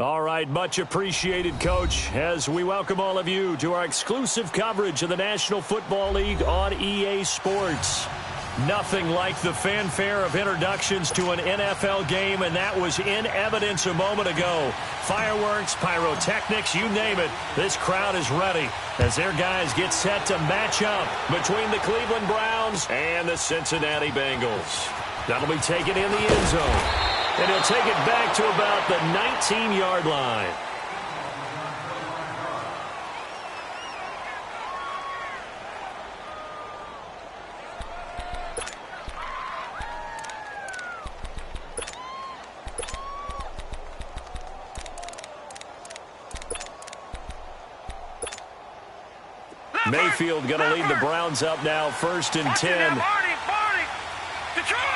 All right, much appreciated, Coach, as we welcome all of you to our exclusive coverage of the National Football League on EA Sports. Nothing like the fanfare of introductions to an NFL game, and that was in evidence a moment ago. Fireworks, pyrotechnics, you name it, this crowd is ready as their guys get set to match up between the Cleveland Browns and the Cincinnati Bengals. That'll be taken in the end zone, and he'll take it back to about the 19-yard line. Mayfield going to lead the Browns up now, 1st and 10. Detroit!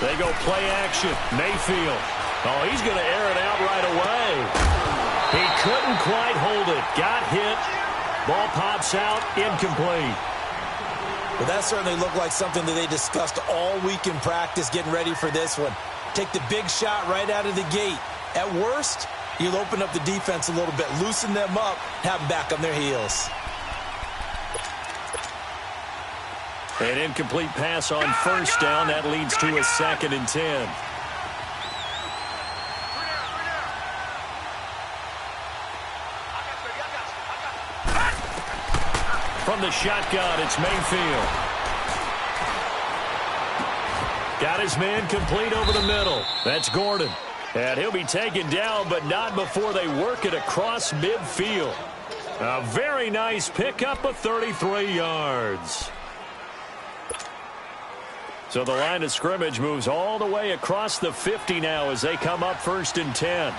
They go play action. Mayfield. Oh, he's going to air it out right away. He couldn't quite hold it. Got hit. Ball pops out. Incomplete. Well, that certainly looked like something that they discussed all week in practice getting ready for this one. Take the big shot right out of the gate. At worst, you'll open up the defense a little bit, loosen them up, have them back on their heels. An incomplete pass on 1st down. That leads to a 2nd and 10. From the shotgun, it's Mayfield. Got his man complete over the middle. That's Gordon. And he'll be taken down, but not before they work it across midfield. A very nice pickup of 33 yards. So the line of scrimmage moves all the way across the 50 now as they come up 1st and 10.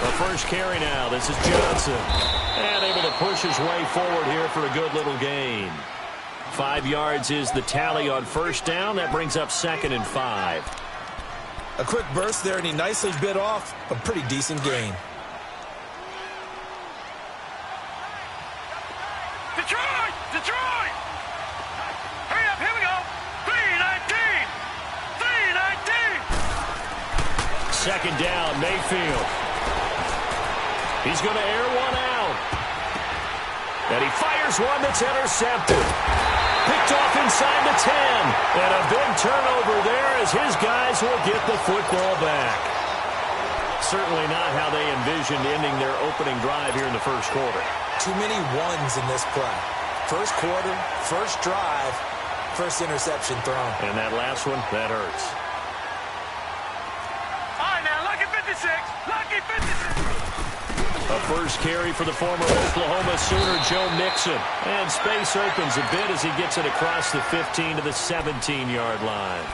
The first carry now. This is Johnson. And able to push his way forward here for a good little gain. 5 yards is the tally on 1st down. That brings up 2nd and 5. A quick burst there, and he nicely bit off a pretty decent gain. Detroit! Hurry up, here we go. 3-19. 3-19. 2nd down, Mayfield. He's going to air one out. And he fires one that's intercepted. Picked off inside the 10. And a big turnover there as his guys will get the football back. Certainly not how they envisioned ending their opening drive here in the 1st quarter. Too many ones in this play. 1st quarter, 1st drive, 1st interception thrown. And that last one, that hurts. All right, now, lucky 56. Lucky 56. A first carry for the former Oklahoma Sooner, Joe Mixon. And space opens a bit as he gets it across the 15 to the 17-yard line.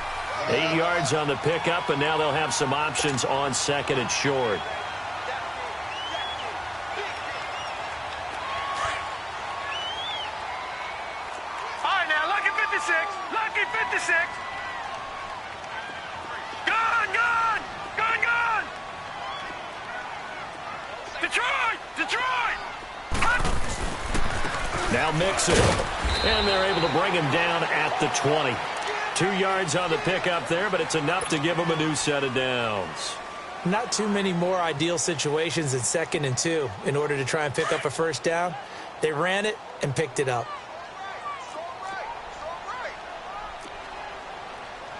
8 yards on the pickup, and now they'll have some options on 2nd and short. All right, now, lucky 56. Lucky 56. Gone! Detroit! Now Mixon. And they're able to bring him down at the 20. 2 yards on the pickup there, but it's enough to give him a new set of downs. Not too many more ideal situations in 2nd and 2 in order to try and pick up a 1st down. They ran it and picked it up.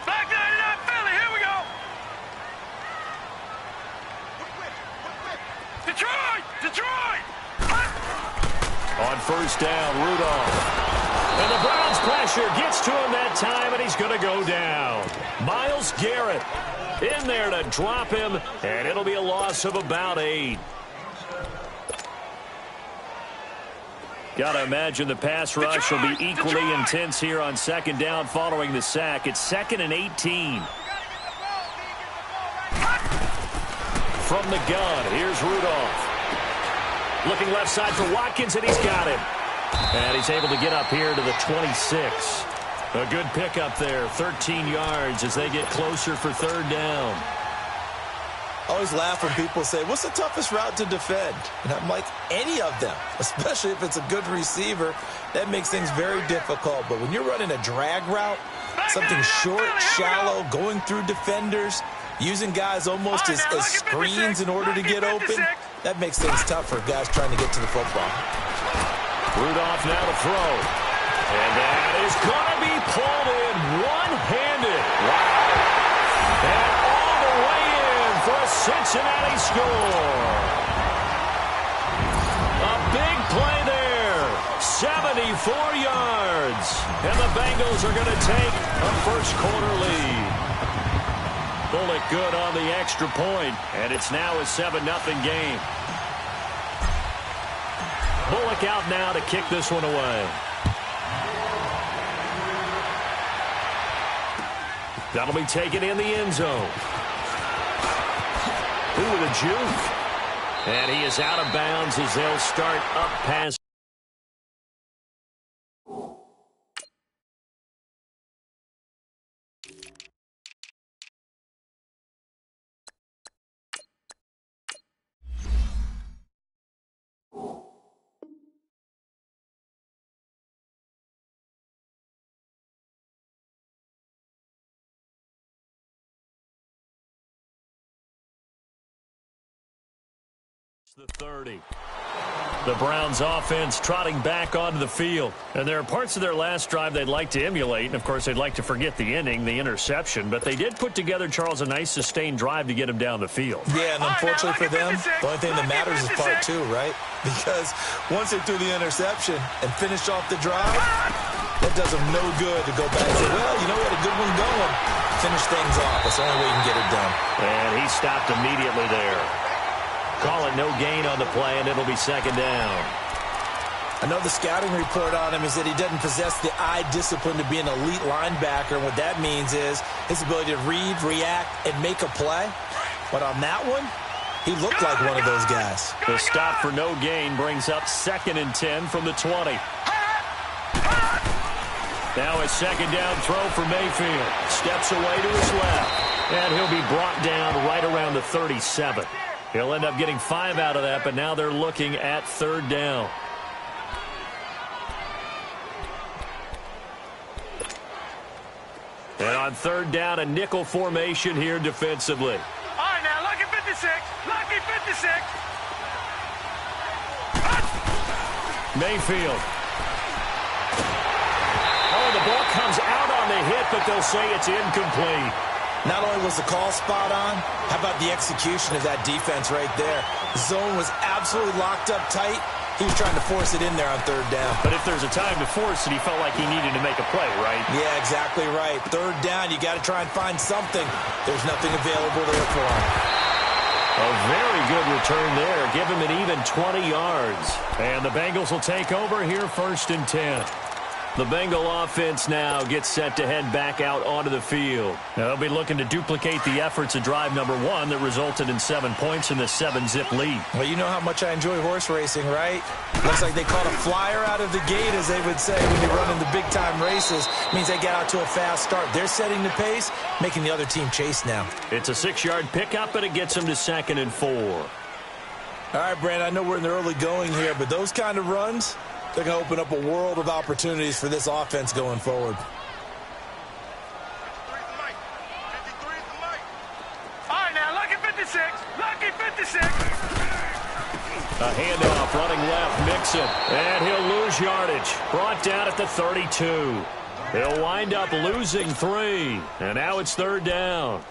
Back 99 Philly, here we go. Detroit! On 1st down, Rudolph. And the Browns pressure gets to him that time, and he's going to go down. Myles Garrett in there to drop him, and it'll be a loss of about 8. Got to imagine the pass rush will be equally intense here on 2nd down following the sack. It's 2nd and 18. From the gun, here's Rudolph. Looking left side for Watkins, and he's got him. And he's able to get up here to the 26. A good pickup there, 13 yards as they get closer for 3rd down. I always laugh when people say, what's the toughest route to defend? And I'm like, any of them, especially if it's a good receiver. That makes things very difficult. But when you're running a drag route, something short, shallow, going through defenders, using guys almost as screens in order to get open, that makes things tough for guys trying to get to the football. Rudolph now to throw. And that is going to be pulled in one-handed. Wow. And all the way in for a Cincinnati score. A big play there. 74 yards. And the Bengals are going to take a first-quarter lead. Bullock good on the extra point, and it's now a 7-0 game. Bullock out now to kick this one away. That'll be taken in the end zone. Ooh, with a juke. And he is out of bounds as they'll start up past. The 30. The Browns offense trotting back onto the field. And there are parts of their last drive they'd like to emulate. And, of course, they'd like to forget the inning, the interception. But they did put together, Charles, a nice sustained drive to get him down the field. Yeah, and unfortunately for them, the only thing that matters is part two, right? Because once they threw the interception and finished off the drive, that does them no good to go back and say, well, you know, we had a good one going. Finish things off. That's the only way you can get it done. And he stopped immediately there. Call it no gain on the play, and it'll be second down. I know the scouting report on him is that he doesn't possess the eye discipline to be an elite linebacker. And what that means is his ability to read, react, and make a play. But on that one, he looked like one of those guys. The stop for no gain brings up 2nd and 10 from the 20. Now a second down throw for Mayfield. Steps away to his left. And he'll be brought down right around the 37. He'll end up getting 5 out of that, but now they're looking at 3rd down. And on 3rd down, a nickel formation here defensively. All right, now, lucky 56. Lucky 56. Mayfield. Oh, the ball comes out on the hit, but they'll say it's incomplete. Not only was the call spot on, how about the execution of that defense right there? The zone was absolutely locked up tight. He was trying to force it in there on 3rd down. But if there's a time to force it, he felt like he needed to make a play, right? Yeah, exactly right. 3rd down, you got to try and find something. There's nothing available there for him. A very good return there. Give him an even 20 yards. And the Bengals will take over here 1st and 10. The Bengal offense now gets set to head back out onto the field. Now, they'll be looking to duplicate the efforts of drive number 1 that resulted in 7 points in the 7-zip lead. Well, you know how much I enjoy horse racing, right? Looks like they caught a flyer out of the gate, as they would say, when you're running the big-time races. It means they get out to a fast start. They're setting the pace, making the other team chase now. It's a 6-yard pickup, and it gets them to 2nd and 4. All right, Brand, I know we're in the early going here, but those kind of runs, they're going to open up a world of opportunities for this offense going forward. All right, now, lucky 56. Lucky 56. A handoff running left, Mixon. And he'll lose yardage. Brought down at the 32. He'll wind up losing 3. And now it's 3rd down.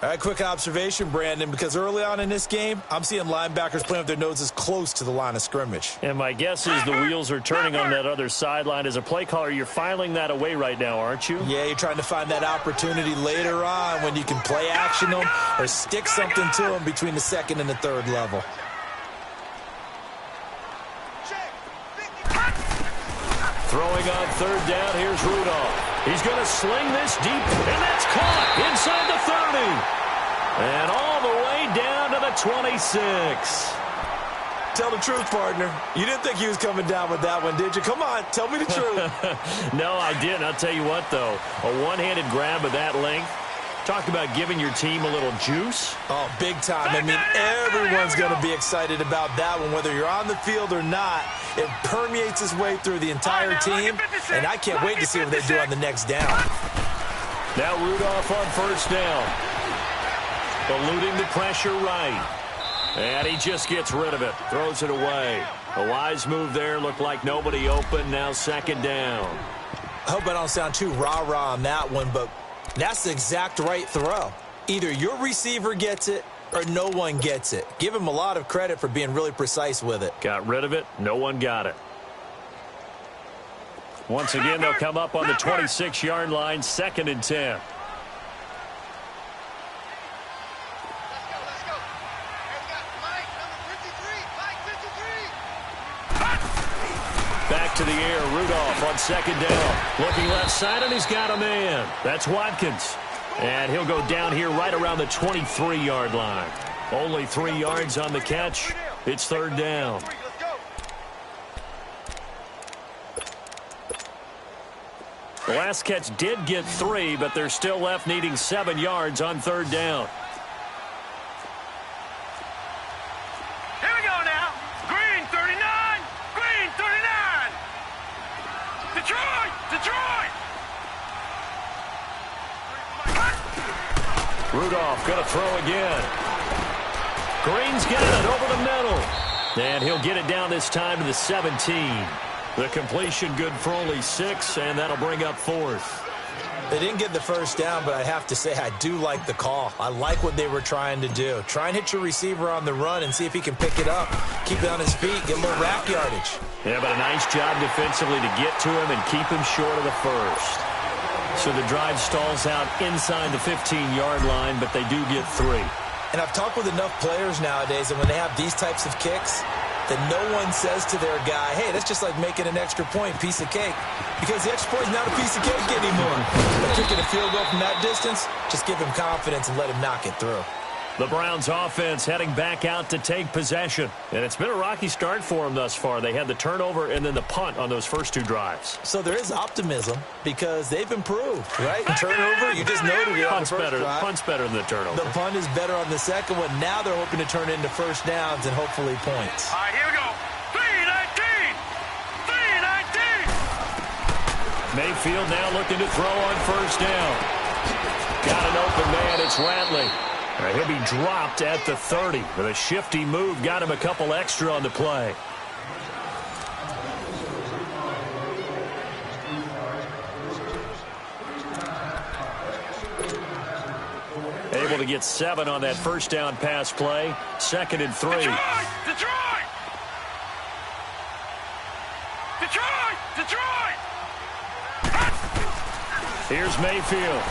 All right, quick observation, Brandon, because early on in this game, I'm seeing linebackers playing with their noses close to the line of scrimmage. And my guess is the wheels are turning on that other sideline. As a play caller, you're filing that away right now, aren't you? Yeah, you're trying to find that opportunity later on when you can play action them or stick something to them between the 2nd and the 3rd level. Throwing on 3rd down, here's Rudolph. He's going to sling this deep, and that's caught inside the 30. And all the way down to the 26. Tell the truth, partner. You didn't think he was coming down with that one, did you? Come on, tell me the truth. No, I didn't. I'll tell you what, though. A one-handed grab of that length, Talk about giving your team a little juice. Oh, big time. I mean, everyone's going to be excited about that one, whether you're on the field or not. It permeates its way through the entire team, and I can't wait to see what they do on the next down. Now Rudolph on first down. Eluding the pressure right. And he just gets rid of it. Throws it away. A wise move there. Looked like nobody open. Now second down. I hope I don't sound too rah-rah on that one, but that's the exact right throw. Either your receiver gets it or no one gets it. Give him a lot of credit for being really precise with it. Got rid of it. No one got it. Once again, they'll come up on the 26-yard line, 2nd and 10. Back to the air, Rudolph on second down. Looking left side, and he's got a man. That's Watkins. And he'll go down here right around the 23-yard line. Only 3 yards on the catch. It's third down. The last catch did get 3, but they're still left needing 7 yards on third down. Here we go now. Green 39. Green 39. Detroit. Detroit. Rudolph going to throw again. Green's got it over the middle. And he'll get it down this time to the 17. The completion good for only 6, and that'll bring up 4th. They didn't get the first down, but I have to say I do like the call. I like what they were trying to do. Try and hit your receiver on the run and see if he can pick it up. Keep it on his feet, get a little rack yardage. Yeah, but a nice job defensively to get to him and keep him short of the first. So the drive stalls out inside the 15-yard line, but they do get 3. And I've talked with enough players nowadays that when they have these types of kicks, that no one says to their guy, hey, that's just like making an extra point, piece of cake. Because the extra point is not a piece of cake anymore. But kicking a field goal from that distance, just give him confidence and let him knock it through. The Browns offense heading back out to take possession. And it's been a rocky start for them thus far. They had the turnover and then the punt on those first 2 drives. So there is optimism because they've improved, right? Turnover, you just noted it on the first drive. Punt's better than the turnover. The punt is better on the second one. Now they're hoping to turn into first downs and hopefully points. All right, here we go. 3-19. 3-19. Mayfield now looking to throw on first down. Got an open man. It's Ratley. He'll be dropped at the 30. With a shifty move, got him a couple extra on the play. Able to get 7 on that first down pass play. 2nd and 3. Detroit! Detroit! Detroit! Detroit! Here's Mayfield.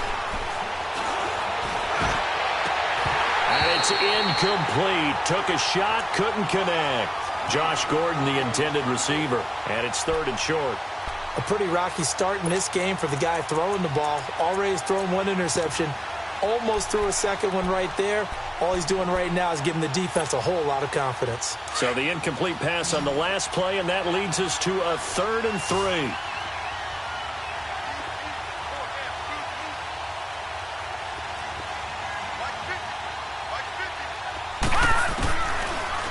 And it's incomplete. Took a shot, couldn't connect. Josh Gordon, the intended receiver. And it's 3rd and short. A pretty rocky start in this game for the guy throwing the ball. Already has thrown 1 interception. Almost threw a second one right there. All he's doing right now is giving the defense a whole lot of confidence. So the incomplete pass on the last play, and that leads us to a 3rd and 3.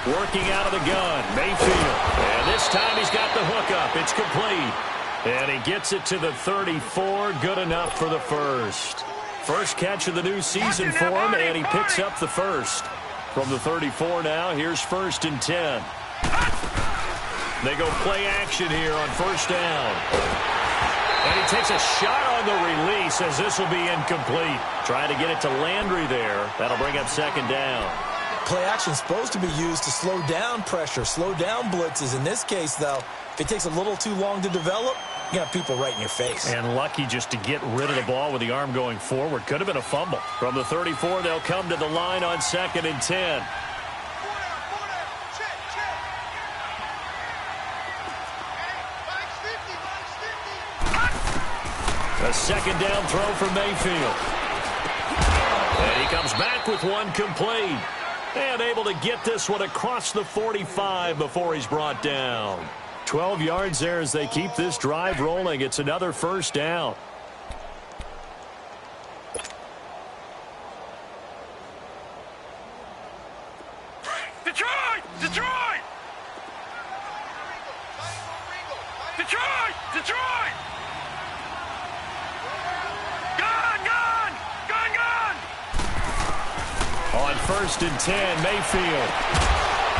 Working out of the gun, Mayfield. And this time he's got the hookup. It's complete. And he gets it to the 34. Good enough for the first. First catch of the new season for him, and he picks up the first. From the 34 now, here's 1st and 10. They go play action here on first down. And he takes a shot on the release as this will be incomplete. Trying to get it to Landry there. That'll bring up 2nd down. Play action is supposed to be used to slow down pressure, slow down blitzes. In this case, though, if it takes a little too long to develop, you got people right in your face. And lucky just to get rid of the ball with the arm going forward. Could have been a fumble. From the 34, they'll come to the line on 2nd and 10. A 2nd down throw for Mayfield. And he comes back with one complete. And able to get this one across the 45 before he's brought down. 12 yards there as they keep this drive rolling. It's another first down. Detroit! Detroit! Detroit! Gone! Gone! Gone! Gone! On 1st and 10, Mayfield.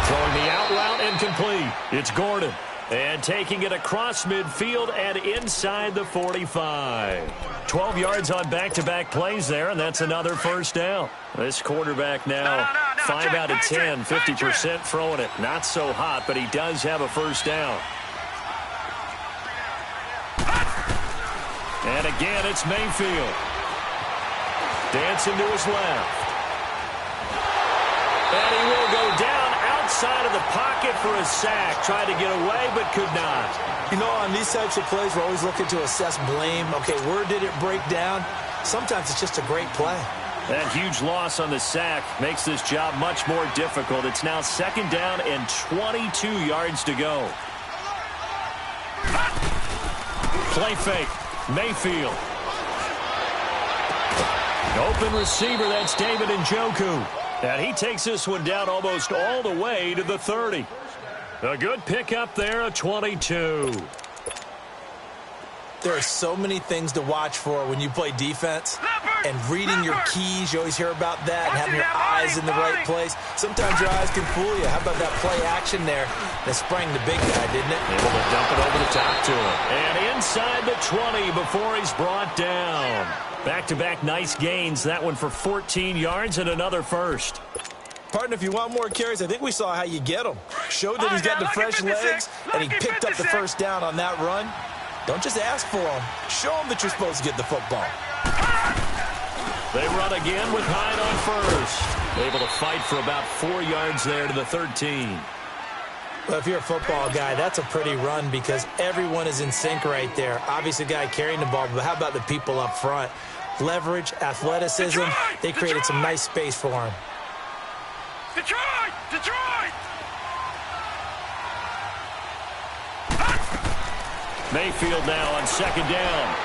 Throwing the out route incomplete. It's Gordon. And taking it across midfield and inside the 45. 12 yards on back-to-back plays there, and that's another first down. This quarterback now 5 out of 10, 50% throwing it. Not so hot, but he does have a first down. And again, it's Mayfield. Dancing to his left. And he will go down outside of the pocket for a sack. Tried to get away, but could not. You know, on these types of plays, we're always looking to assess blame. Okay, where did it break down? Sometimes it's just a great play. That huge loss on the sack makes this job much more difficult. It's now 2nd down and 22 yards to go. Play fake. Mayfield. Open receiver, that's David Njoku. And he takes this one down almost all the way to the 30. A good pickup there, a 22. There are so many things to watch for when you play defense. And reading your keys, you always hear about that. And having your eyes in the right place. Sometimes your eyes can fool you. How about that play action there that sprang the big guy, didn't it? Able to dump it over the top to him. And inside the 20 before he's brought down. Back-to-back nice gains. That one for 14 yards and another first. Partner, if you want more carries, I think we saw how you get them. Showed that he's got the fresh legs, and he picked up the first down on that run. Don't just ask for them. Show them that you're supposed to get the football. They run again with Hyde on first. Able to fight for about 4 yards there to the 13. Well, if you're a football guy, that's a pretty run because everyone is in sync right there. Obviously, the guy carrying the ball, but how about the people up front? Leverage, athleticism, they created some nice space for him. Detroit! Detroit! Mayfield now on 2nd down.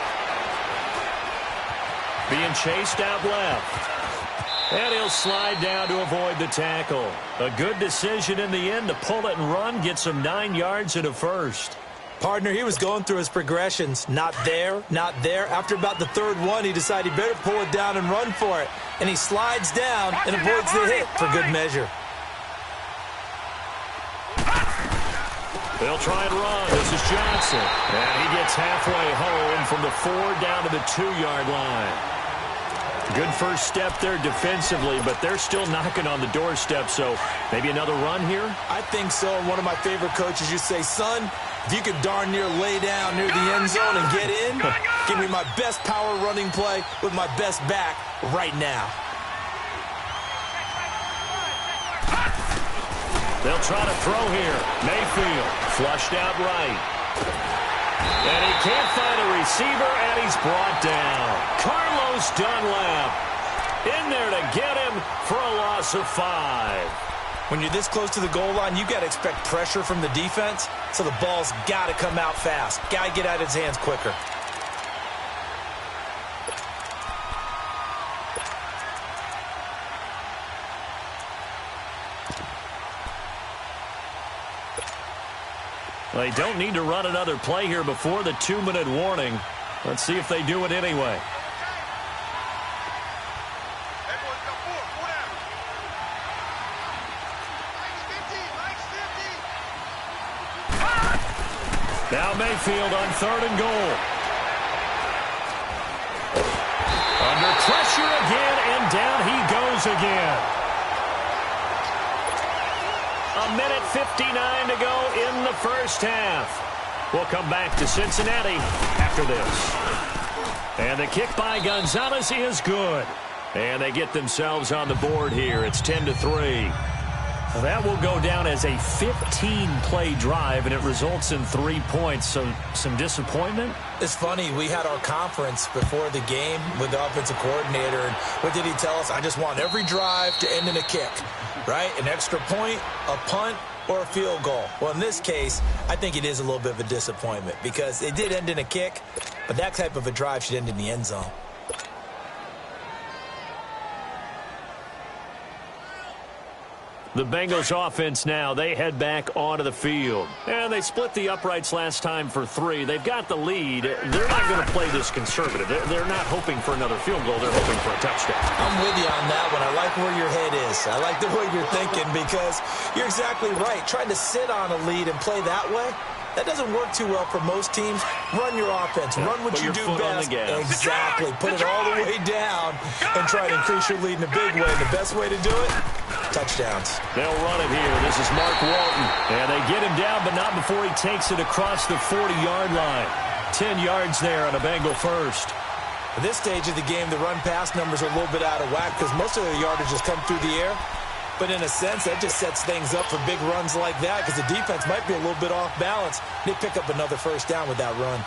Being chased out left. And he'll slide down to avoid the tackle. A good decision in the end to pull it and run, get some 9 yards and a first. Partner, he was going through his progressions. Not there, not there. After about the 3rd one, he decided he better pull it down and run for it. And he slides down and avoids the hit for good measure. They'll try and run. This is Johnson. And he gets halfway home from the 4 down to the 2-yard line. Good first step there defensively, but they're still knocking on the doorstep, so maybe another run here? I think so. And one of my favorite coaches used to say, son, if you could darn near lay down near the end zone and get in, give me my best power running play with my best back right now. They'll try to throw here. Mayfield flushed out right. And he can't find a receiver, and he's brought down. Carlos Dunlap in there to get him for a loss of 5. When you're this close to the goal line, you got to expect pressure from the defense, so the ball's got to come out fast. Got to get out of his hands quicker. They don't need to run another play here before the 2-minute warning. Let's see if they do it anyway. Now Mayfield on 3rd and goal. Under pressure again, and down he goes again. 1:59 to go in the first half. We'll come back to Cincinnati after this. And the kick by Gonzalez is good. And they get themselves on the board here. It's 10-3. That will go down as a 15-play drive, and it results in 3 points. So some disappointment? It's funny. We had our conference before the game with the offensive coordinator, and what did he tell us? I just want every drive to end in a kick, right? An extra point, a punt, or a field goal. Well, in this case, I think it is a little bit of a disappointment because it did end in a kick, but that type of a drive should end in the end zone. The Bengals offense now, they head back onto the field. And they split the uprights last time for 3. They've got the lead. They're not going to play this conservative. They're not hoping for another field goal. They're hoping for a touchdown. I'm with you on that one. I like where your head is. I like the way you're thinking because you're exactly right. Trying to sit on a lead and play that way, that doesn't work too well for most teams. Run your offense. Run what you do best. Exactly. Put it all the way down and try to increase your lead in a big way. The best way to do it, touchdowns. They'll run it here. This is Mark Walton. And they get him down, but not before he takes it across the 40-yard line. 10 yards there on a Bengal first. At this stage of the game, the run-pass numbers are a little bit out of whack because most of the yardage has come through the air. But in a sense, that just sets things up for big runs like that because the defense might be a little bit off balance. They pick up another first down with that run.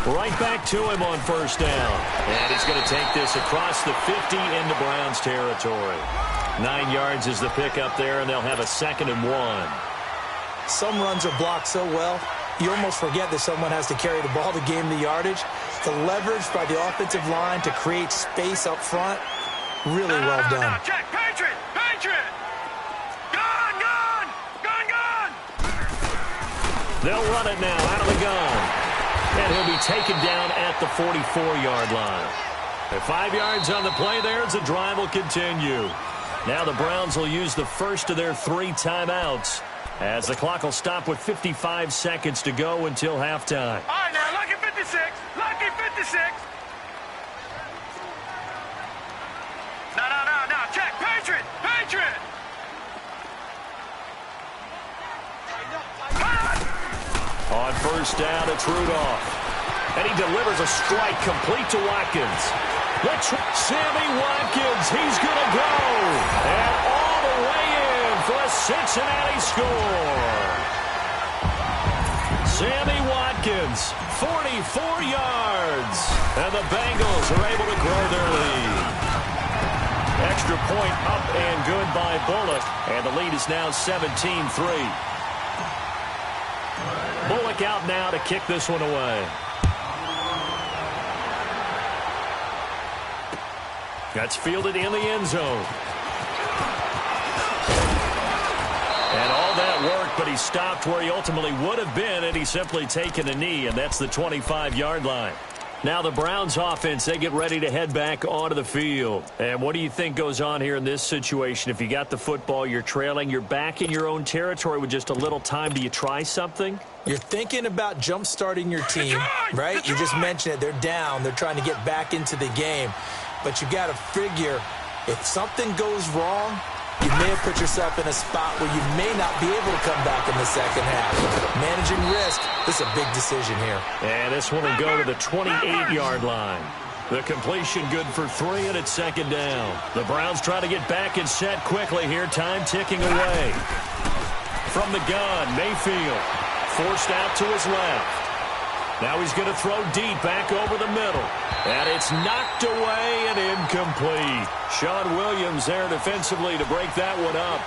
Right back to him on first down. And he's going to take this across the 50 into Browns territory. 9 yards is the pickup there, and they'll have a 2nd and 1. Some runs are blocked so well, you almost forget that someone has to carry the ball to gain the yardage. The leverage by the offensive line to create space up front, really well done. Check, Patriot! Patriot! Gun, gun! Gun, gun! They'll run it now out of the gun. And he'll be taken down at the 44-yard line. At 5 yards on the play there as the drive will continue. Now the Browns will use the first of their 3 timeouts as the clock will stop with 55 seconds to go until halftime. All right, now, lucky 56. Lucky 56. No. Check. Patriot. Patriot. On first down, it's Rudolph. And he delivers a strike complete to Watkins. Sammy Watkins, he's going to go. And all the way in for a Cincinnati score. Sammy Watkins, 44 yards. And the Bengals are able to grow their lead. Extra point up and good by Bullock. And the lead is now 17-3. Bullock out now to kick this one away. That's fielded in the end zone. And all that work, but he stopped where he ultimately would have been had he simply taken a knee, and that's the 25-yard line. Now the Browns offense, they get ready to head back onto the field. And what do you think goes on here in this situation? If you got the football, you're trailing, you're back in your own territory with just a little time. Do you try something? You're thinking about jump-starting your team, right? You just mentioned it. They're down. They're trying to get back into the game. But you got to figure if something goes wrong, you may have put yourself in a spot where you may not be able to come back in the second half. Managing risk, this is a big decision here. And this one will go to the 28-yard line. The completion good for 3, and it's 2nd down. The Browns try to get back and set quickly here. Time ticking away. From the gun, Mayfield forced out to his left. Now he's going to throw deep back over the middle. And it's knocked away and incomplete. Sean Williams there defensively to break that one up.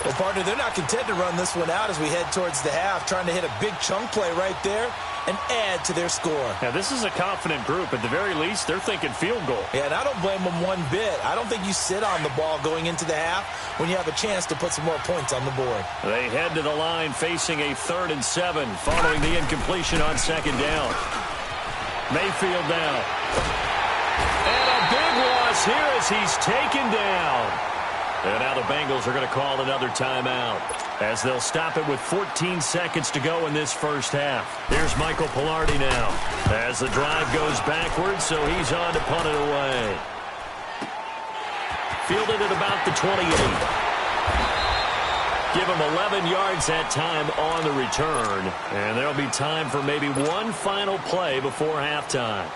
Well, partner, they're not content to run this one out as we head towards the half, trying to hit a big chunk play right there and add to their score. Now, this is a confident group. At the very least, they're thinking field goal. Yeah, and I don't blame them one bit. I don't think you sit on the ball going into the half when you have a chance to put some more points on the board. They head to the line facing a 3rd and 7 following the incompletion on 2nd down. Mayfield now. And a big loss here as he's taken down. And now the Bengals are going to call another timeout as they'll stop it with 14 seconds to go in this first half. Here's Michael Pilardi now as the drive goes backwards, so he's on to punt it away. Fielded at about the 28. Give him 11 yards that time on the return, and there'll be time for maybe one final play before halftime.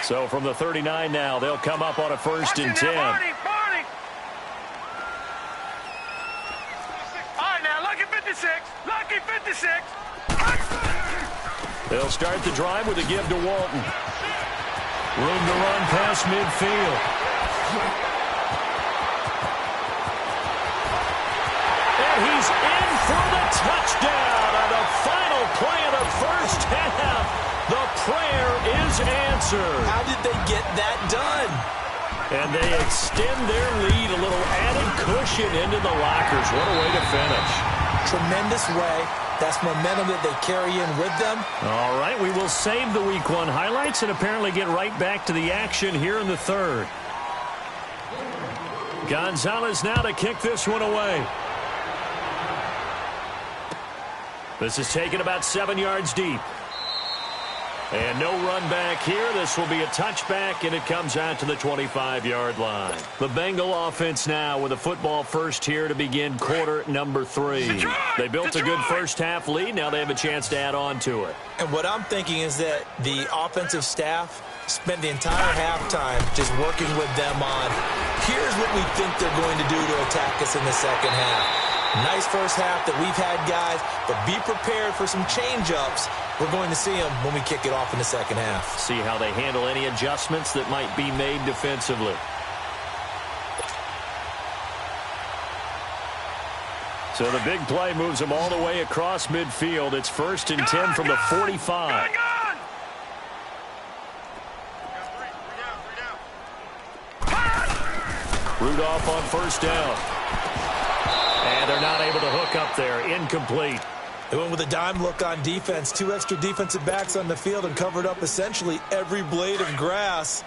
So from the 39 now, they'll come up on a 1st and 10. Barney. All right, now, lucky 56. Lucky 56. They'll start the drive with a give to Walton. Room to run past midfield. And he's in for the touchdown. And the And they extend their lead, a little added cushion into the lockers. What a way to finish. Tremendous way. That's momentum that they carry in with them. All right, we will save the Week 1 highlights and apparently get right back to the action here in the third. Gonzalez now to kick this one away. This is taken about 7 yards deep. And no run back here. This will be a touchback, and it comes out to the 25-yard line. The Bengal offense now with a football first here to begin quarter number 3. They built a good first-half lead. Now they have a chance to add on to it. And what I'm thinking is that the offensive staff spent the entire halftime just working with them on, here's what we think they're going to do to attack us in the second half. Nice first half that we've had, guys, but be prepared for some change-ups. We're going to see them when we kick it off in the second half. See how they handle any adjustments that might be made defensively. So the big play moves them all the way across midfield. It's 1st and 10 from the 45. Rudolph on first down. And they're not able to hook up there. Incomplete. They went with a dime look on defense. 2 extra defensive backs on the field and covered up essentially every blade of grass.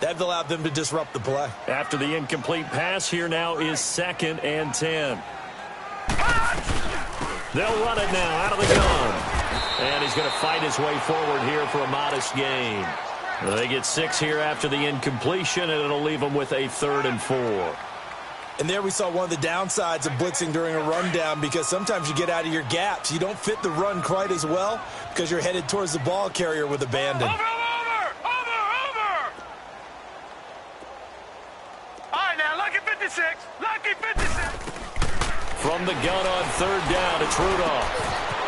That allowed them to disrupt the play. After the incomplete pass, here now is 2nd and 10. They'll run it now out of the gun. And he's going to fight his way forward here for a modest gain. They get 6 here after the incompletion, and it'll leave them with a 3rd and 4. And there we saw one of the downsides of blitzing during a rundown, because sometimes you get out of your gaps. You don't fit the run quite as well because you're headed towards the ball carrier with abandon. Over! All right, now, lucky 56. Lucky 56. From the gun on 3rd down, it's Rudolph.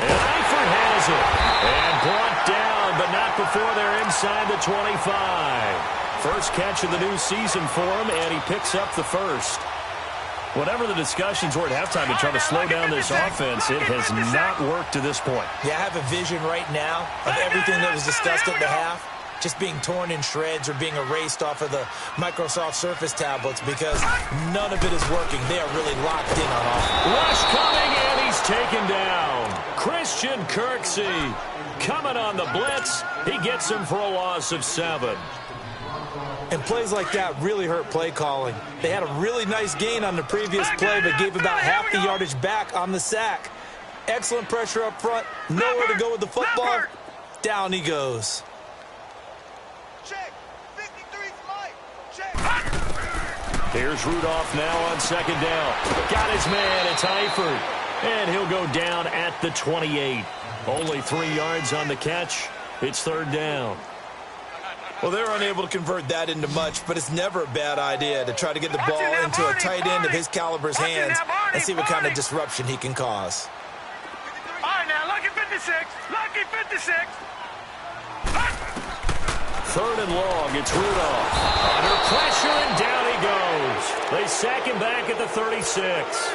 And Eifert has it. And brought down, but not before they're inside the 25. First catch of the new season for him, and he picks up the first. Whatever the discussions were at halftime to try to slow down this offense, it has not worked to this point. Yeah, I have a vision right now of everything that was discussed at the half just being torn in shreds or being erased off of the Microsoft Surface tablets, because none of it is working. They are really locked in on offense. Rush coming, and he's taken down. Christian Kirksey coming on the blitz. He gets him for a loss of 7. And plays like that really hurt play calling. They had a really nice gain on the previous play, but gave about half the yardage back on the sack. Excellent pressure up front. Nowhere to go with the football. Down he goes. Check. 53's Mike. Check. Here's Rudolph now on 2nd down. Got his man. It's Eifert. And he'll go down at the 28. Only 3 yards on the catch. It's 3rd down. Well, they're unable to convert that into much, but it's never a bad idea to try to get the ball into a tight end of his caliber's hands and see what kind of disruption he can cause. All right, now, lucky 56. Lucky 56. 3rd and long. It's Rudolph. Under pressure, and down he goes. They sack him back at the 36.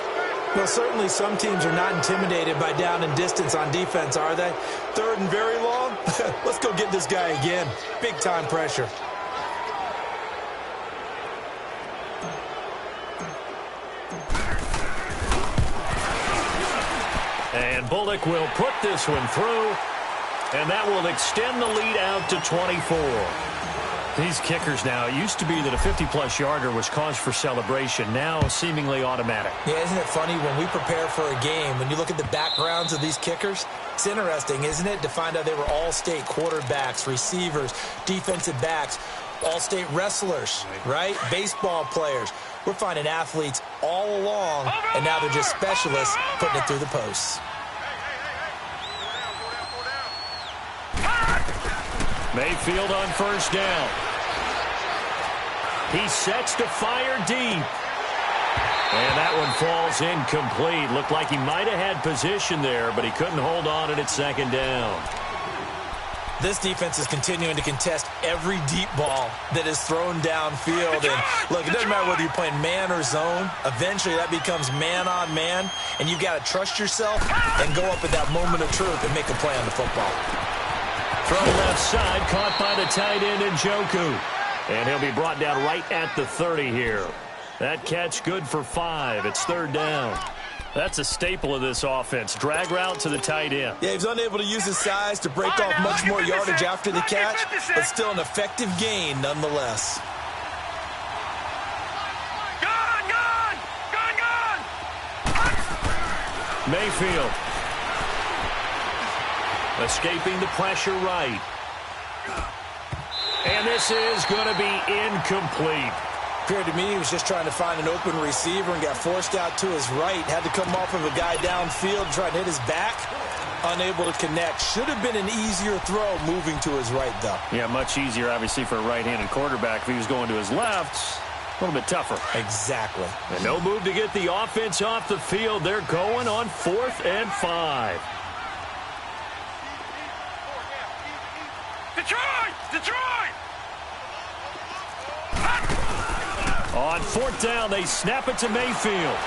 Well, certainly some teams are not intimidated by down and distance on defense, are they? 3rd and very long? Let's go get this guy again. Big-time pressure. And Bullock will put this one through, and that will extend the lead out to 24. These kickers now, it used to be that a 50-plus yarder was cause for celebration. Now seemingly automatic. Yeah, isn't it funny when we prepare for a game, when you look at the backgrounds of these kickers? It's interesting, isn't it, to find out they were all-state quarterbacks, receivers, defensive backs, all-state wrestlers, right? Baseball players. We're finding athletes all along, and now they're just specialists putting it through the posts. Mayfield on 1st down. He sets to fire deep. And that one falls incomplete. Looked like he might have had position there, but he couldn't hold on it at 2nd down. This defense is continuing to contest every deep ball that is thrown downfield. And look, it doesn't matter whether you're playing man or zone. Eventually that becomes man on man, and you've got to trust yourself and go up at that moment of truth and make a play on the football. From left side, caught by the tight end Njoku. And he'll be brought down right at the 30 here. That catch good for 5. It's third down. That's a staple of this offense. Drag route to the tight end. Yeah, he's unable to use his size to break off much more yardage after the catch, but still an effective gain nonetheless. Gone! Mayfield. Escaping the pressure right. And this is going to be incomplete. Appeared to me he was just trying to find an open receiver and got forced out to his right. Had to come off of a guy downfield, trying to hit his back. Unable to connect. Should have been an easier throw moving to his right, though. Yeah, much easier, obviously, for a right-handed quarterback. If he was going to his left, a little bit tougher. Exactly. And no move to get the offense off the field. They're going on 4th and 5. Detroit! On 4th down, they snap it to Mayfield.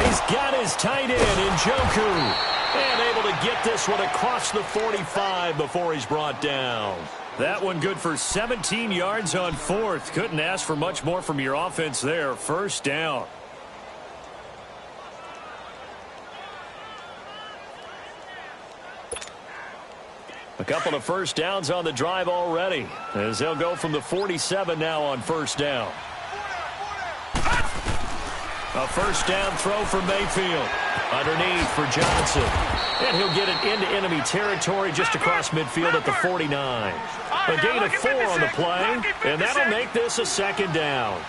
He's got his tight end, Njoku. And able to get this one across the 45 before he's brought down. That one good for 17 yards on 4th. Couldn't ask for much more from your offense there. First down. A couple of first downs on the drive already, as they'll go from the 47 now on first down. A first down throw for Mayfield. Underneath for Johnson. And he'll get it into enemy territory just across midfield at the 49. A gain of 4 on the play, and that'll make this a second down.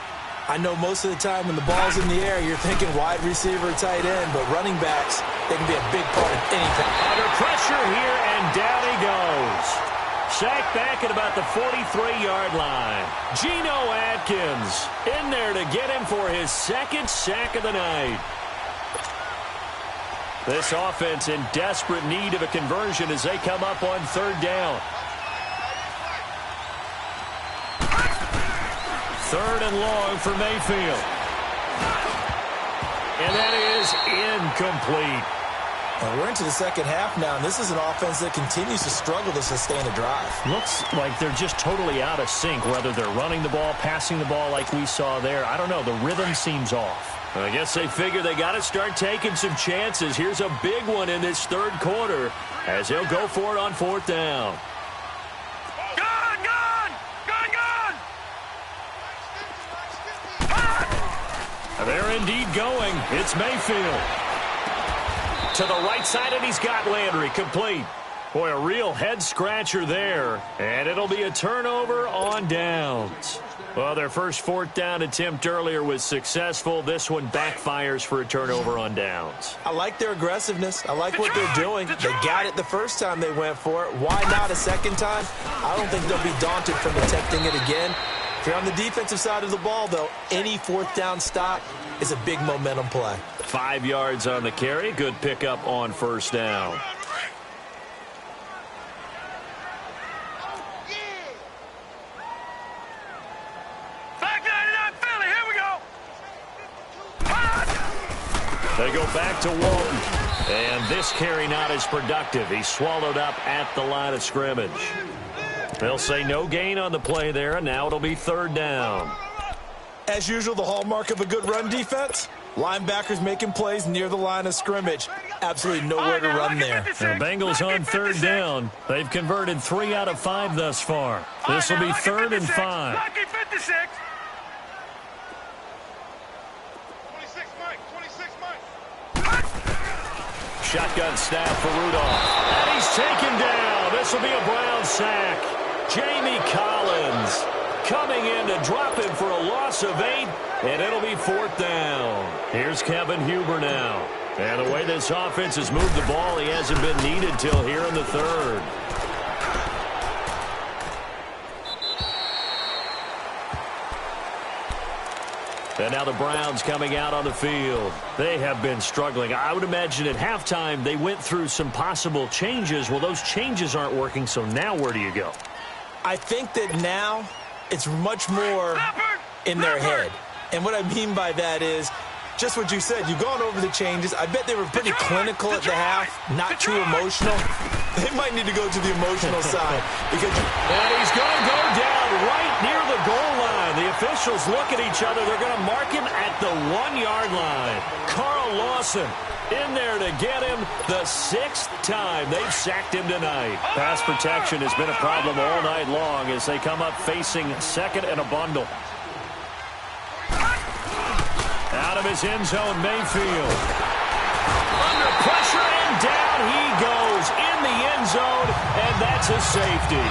I know most of the time when the ball's in the air, you're thinking wide receiver, tight end, but running backs, they can be a big part of anything. Under pressure here, and down he goes. Sacked back at about the 43-yard line. Geno Atkins in there to get him for his second sack of the night. This offense in desperate need of a conversion as they come up on third down. Third and long for Mayfield. And that is incomplete. And we're into the second half now, and this is an offense that continues to struggle to sustain a drive. Looks like they're just totally out of sync, whether they're running the ball, passing the ball like we saw there. I don't know. The rhythm seems off. I guess they figure they got to start taking some chances. Here's a big one in this third quarter as they'll go for it on fourth down. They're indeed going. It's Mayfield. To the right side, and he's got Landry complete. Boy, a real head-scratcher there. And it'll be a turnover on downs. Well, their first fourth down attempt earlier was successful. This one backfires for a turnover on downs. I like their aggressiveness. I like what they're doing. They got it the first time they went for it. Why not a second time? I don't think they'll be daunted from attempting it again. If you're on the defensive side of the ball, though, any fourth down stop is a big momentum play. 5 yards on the carry. Good pickup on first down. They go back to Walton. And this carry not as productive. He's swallowed up at the line of scrimmage. They'll say no gain on the play there, and now it'll be third down. As usual, the hallmark of a good run defense, linebackers making plays near the line of scrimmage. Absolutely nowhere to run there. The Bengals on third down. They've converted 3 out of 5 thus far. This will be third and 5. Shotgun snap for Rudolph. And he's taken down. This will be a Brown sack. Jamie Collins coming in to drop him for a loss of 8, and it'll be fourth down. Here's Kevin Huber now. And the way this offense has moved the ball, he hasn't been needed till here in the third. And now the Browns coming out on the field. They have been struggling. I would imagine at halftime they went through some possible changes. Well, those changes aren't working, so now where do you go? I think that now it's much more in their head. And what I mean by that is Just what you said. You've gone over the changes. I bet they were pretty clinical at the half, not too emotional. They might need to go to the emotional side. Because and he's going to go down right near the goal line. The officials look at each other. They're going to mark him at the 1-yard line. Carl Lawson in there to get him the 6th time they've sacked him tonight. Pass protection has been a problem all night long as they come up facing second and a bundle. Out of his end zone, Mayfield. Under pressure, and down he goes in the end zone, and that's a safety.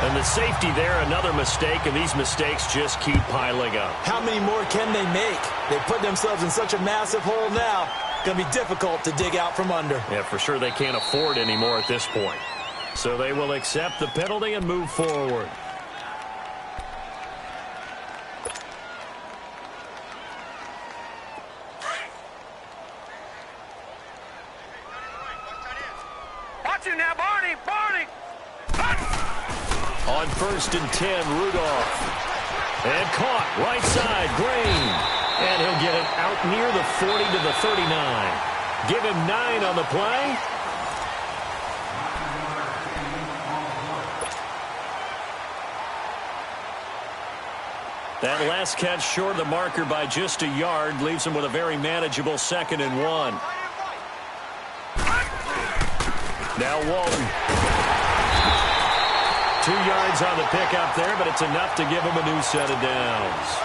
And the safety there, another mistake, and these mistakes just keep piling up. How many more can they make? They put themselves in such a massive hole now. Going to be difficult to dig out from under. Yeah, for sure they can't afford any more at this point. So they will accept the penalty and move forward. Watch him now, Barney! Barney! On 1st and 10, Rudolph. And caught, right side, Green. And he'll get it out near the 40 to the 39. Give him 9 on the play. That last catch short of the marker by just a yard leaves him with a very manageable 2nd and 1. Now Walton. 2 yards on the pickup there, but it's enough to give him a new set of downs.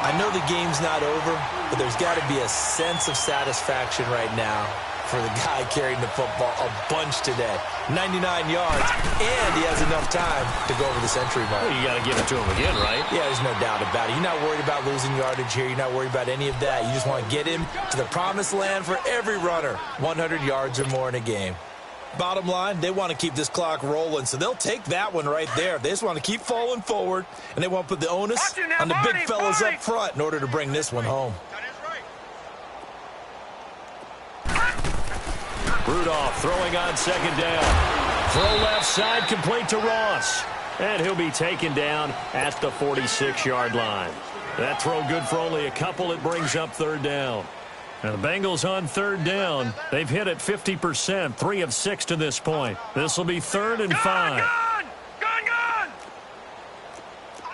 I know the game's not over, but there's got to be a sense of satisfaction right now for the guy carrying the football a bunch today. 99 yards, and he has enough time to go over the century mark. Well, you got to give it to him again, right? Yeah, there's no doubt about it. You're not worried about losing yardage here. You're not worried about any of that. You just want to get him to the promised land for every runner. 100 yards or more in a game. Bottom line, they want to keep this clock rolling, so they'll take that one right there. They just want to keep falling forward, and they want to put the onus on the big fellas up front in order to bring this one home. Rudolph throwing on 2nd down. Throw left side, complete to Ross. And he'll be taken down at the 46-yard line. That throw good for only a couple. It brings up 3rd down. Now the Bengals on 3rd down. They've hit it 50%, 3 of 6 to this point. This will be 3rd and 5. Gone! I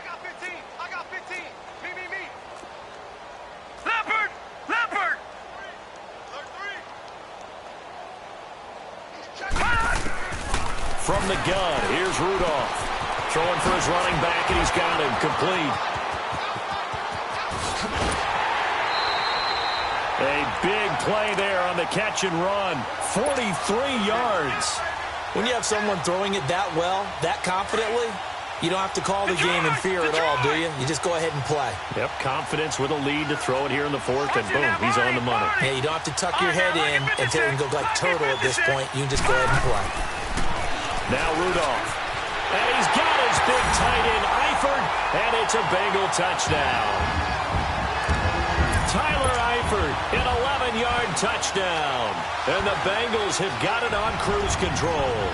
got 15. I got 15. Me. Leopard! From the gun, here's Rudolph. Throwing for his running back, and he's got him complete. A big play there on the catch and run. 43 yards. When you have someone throwing it that well, that confidently, you don't have to call the game in fear at all, do you? You just go ahead and play. Yep, confidence with a lead to throw it here in the 4th, and boom, he's on the money. Yeah, you don't have to tuck your head in and tell him to go like turtle at this point. You can just go ahead and play. Now Rudolph. And he's got his big tight end, Eifert, and it's a Bengal touchdown. Tyler Eifert, an 11-yard touchdown. And the Bengals have got it on cruise control.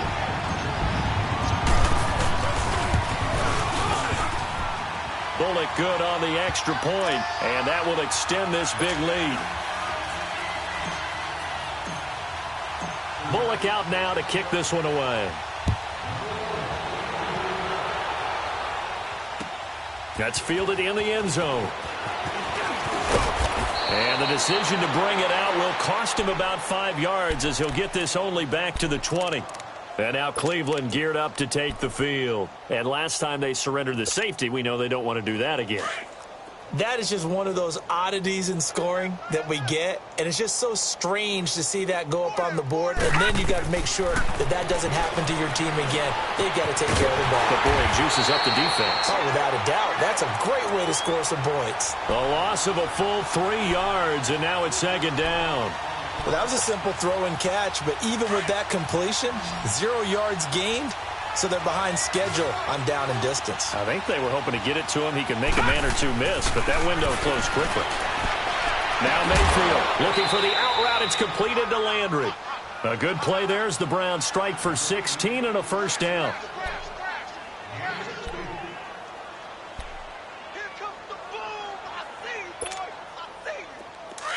Bullock good on the extra point, and that will extend this big lead. Bullock out now to kick this one away. That's fielded in the end zone. And the decision to bring it out will cost him about 5 yards as he'll get this only back to the 20. And now Cleveland geared up to take the field. And last time they surrendered the safety, we know they don't want to do that again. That is just one of those oddities in scoring that we get, and it's just so strange to see that go up on the board, and then you got to make sure that that doesn't happen to your team again. They've got to take care of the ball. But boy, it juices up the defense. Oh, without a doubt. That's a great way to score some points. A loss of a full 3 yards, and now it's 2nd down. Well, that was a simple throw and catch, but even with that completion, 0 yards gained. So they're behind schedule on down and distance. I think they were hoping to get it to him. He could make a man or two miss, but that window closed quickly. Now Mayfield looking for the out route. It's completed to Landry. A good play there as the Browns strike for 16 and a 1st down.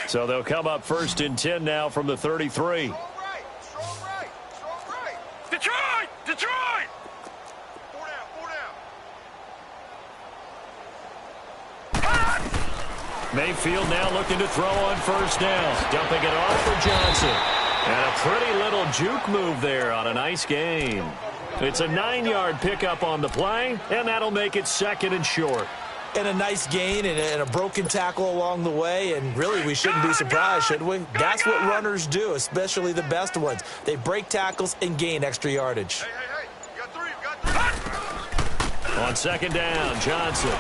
So they'll come up 1st and 10 now from the 33. Detroit! Detroit! Mayfield now looking to throw on 1st down. Dumping it off for Johnson. And a pretty little juke move there on a nice gain. It's a 9-yard pickup on the play, and that'll make it 2nd and short. And a nice gain and a broken tackle along the way, and really we shouldn't be surprised, should we? That's what runners do, especially the best ones. They break tackles and gain extra yardage. Hey, you got 3, you got 3. On 2nd down, Johnson.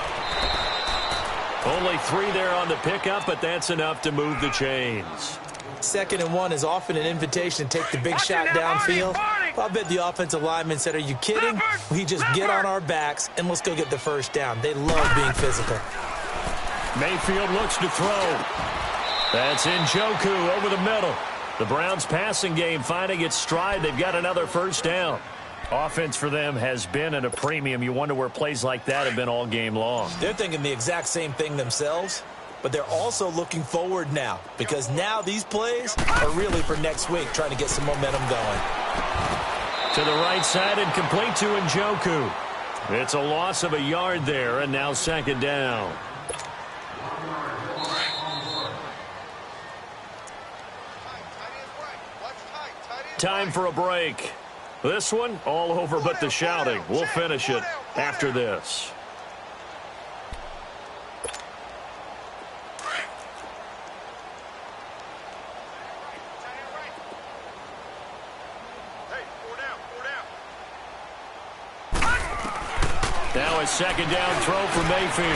Only 3 there on the pickup, but that's enough to move the chains. 2nd and 1 is often an invitation to take the big shot downfield. I bet the offensive lineman said, are you kidding? We just get on our backs and let's go get the 1st down. They love being physical. Mayfield looks to throw. That's Njoku over the middle. The Browns passing game finding its stride. They've got another 1st down. Offense for them has been at a premium. You wonder where plays like that have been all game long. They're thinking the exact same thing themselves, but they're also looking forward now because now these plays are really for next week, trying to get some momentum going. To the right side and complete to Njoku. It's a loss of a yard there, and now 2nd down. Time for a break. This one, all over but the shouting. We'll finish it after this. Now a 2nd down throw for Mayfield.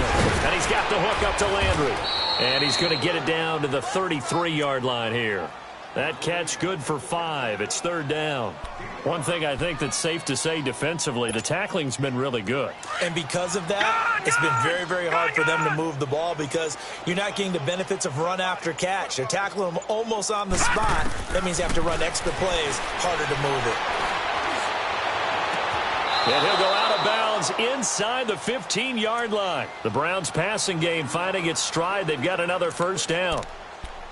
And he's got the hook up to Landry. And he's going to get it down to the 33-yard line here. That catch good for 5. It's 3rd down. One thing I think that's safe to say defensively, the tackling's been really good. And because of that, it's been very, very hard for them to move the ball because you're not getting the benefits of run after catch. You're tackling them almost on the spot. That means you have to run extra plays, harder to move it. And he'll go out of bounds inside the 15-yard line. The Browns passing game finding its stride. They've got another 1st down.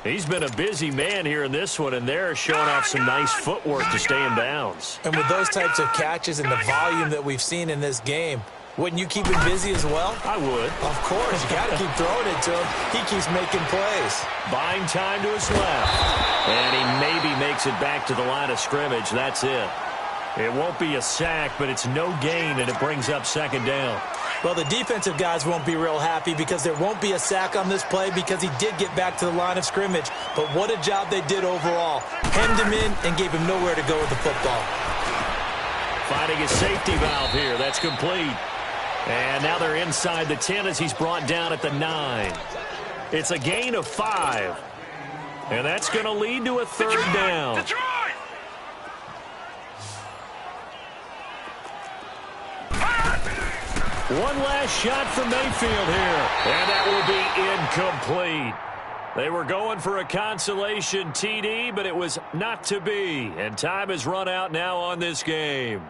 He's been a busy man here in this one, and they're showing off some nice footwork to stay in bounds. And with those types of catches and the volume that we've seen in this game, wouldn't you keep him busy as well? I would. Of course. You got to keep throwing it to him. He keeps making plays. Buying time to his left. And he maybe makes it back to the line of scrimmage. That's it. It won't be a sack, but it's no gain, and it brings up 2nd down. Well, the defensive guys won't be real happy because there won't be a sack on this play because he did get back to the line of scrimmage. But what a job they did overall. Hemmed him in and gave him nowhere to go with the football. Finding a safety valve here. That's complete. And now they're inside the 10 as he's brought down at the 9. It's a gain of 5. And that's going to lead to a 3rd down. Detroit! One last shot for Mayfield here. And that will be incomplete. They were going for a consolation TD, but it was not to be. And time has run out now on this game.